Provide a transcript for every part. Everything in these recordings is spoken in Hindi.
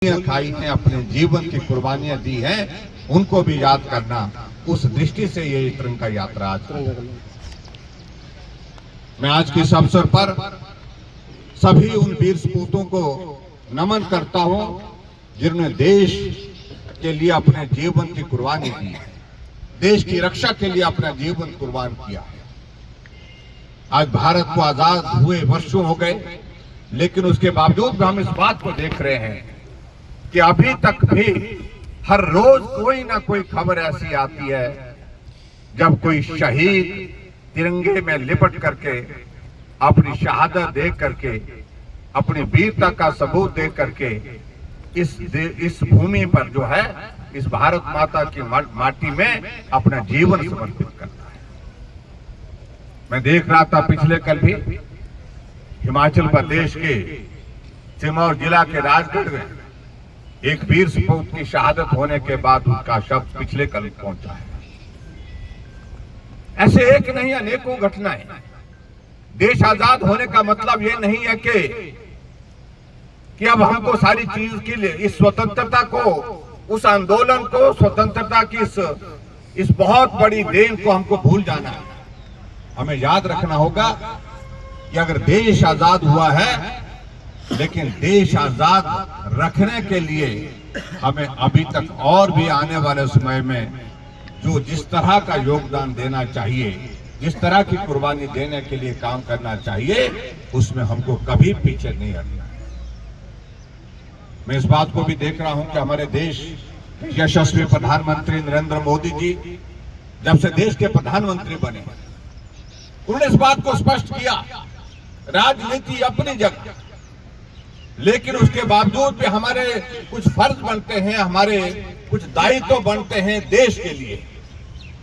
खाई हैं, अपने जीवन की कुर्बानियां दी हैं, उनको भी याद करना, उस दृष्टि से ये तिरंगा यात्रा आज। मैं आज के इस अवसर पर सभी उन वीर सपूतों को नमन करता हूं जिन्होंने देश के लिए अपने जीवन की कुर्बानी दी, देश की रक्षा के लिए अपना जीवन कुर्बान किया। आज भारत को आजाद हुए वर्षों हो गए, लेकिन उसके बावजूद भी हम इस बात को देख रहे हैं कि अभी तक भी हर रोज कोई ना कोई खबर ऐसी आती है जब कोई शहीद तिरंगे में लिपट करके अपनी शहादत दे करके, अपनी वीरता का सबूत दे करके इस भूमि पर जो है, इस भारत माता की माटी में अपना जीवन समर्पित करता है। मैं देख रहा था पिछले कल भी हिमाचल प्रदेश के सिरमौर जिला के राजगढ़ में एक वीर सपूत की शहादत होने के बाद उनका शव पिछले कल पहुंचा है। ऐसे एक नहीं अनेकों घटनाएं। देश आजाद होने का मतलब ये नहीं है कि अब हमको सारी चीज के लिए इस स्वतंत्रता को, उस आंदोलन को, स्वतंत्रता की इस बहुत बड़ी देन को हमको भूल जाना है। हमें याद रखना होगा कि अगर देश आजाद हुआ है, लेकिन देश आजाद रखने के लिए हमें अभी तक और भी आने वाले समय में जो जिस तरह का योगदान देना चाहिए, जिस तरह की कुर्बानी देने के लिए काम करना चाहिए, उसमें हमको कभी पीछे नहीं हटना है। मैं इस बात को भी देख रहा हूं कि हमारे देश यशस्वी प्रधानमंत्री नरेंद्र मोदी जी जब से देश के प्रधानमंत्री बने, उन्होंने इस बात को स्पष्ट किया, राजनीति अपनी जगह, लेकिन उसके बावजूद भी हमारे कुछ फर्ज बनते हैं, हमारे कुछ दायित्व बनते हैं देश के लिए,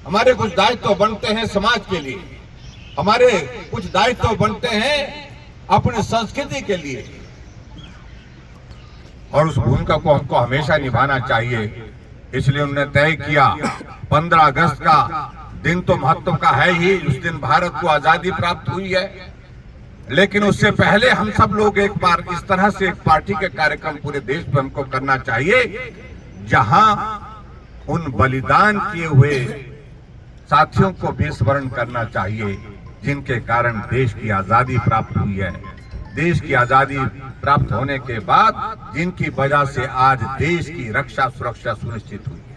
हमारे कुछ दायित्व बनते हैं समाज के लिए, हमारे कुछ दायित्व बनते हैं अपने संस्कृति के लिए, और उस भूमिका को हमको हमेशा निभाना चाहिए। इसलिए उन्होंने तय किया 15 अगस्त का दिन तो महत्व का है ही, उस दिन भारत को आजादी प्राप्त हुई है, लेकिन उससे पहले हम सब लोग एक बार इस तरह से एक पार्टी के कार्यक्रम पूरे देश में हमको करना चाहिए जहां उन बलिदान किए हुए साथियों को भी स्मरण करना चाहिए जिनके कारण देश की आजादी प्राप्त हुई है। देश की आजादी प्राप्त होने के बाद जिनकी वजह से आज देश की रक्षा सुरक्षा सुनिश्चित हुई है।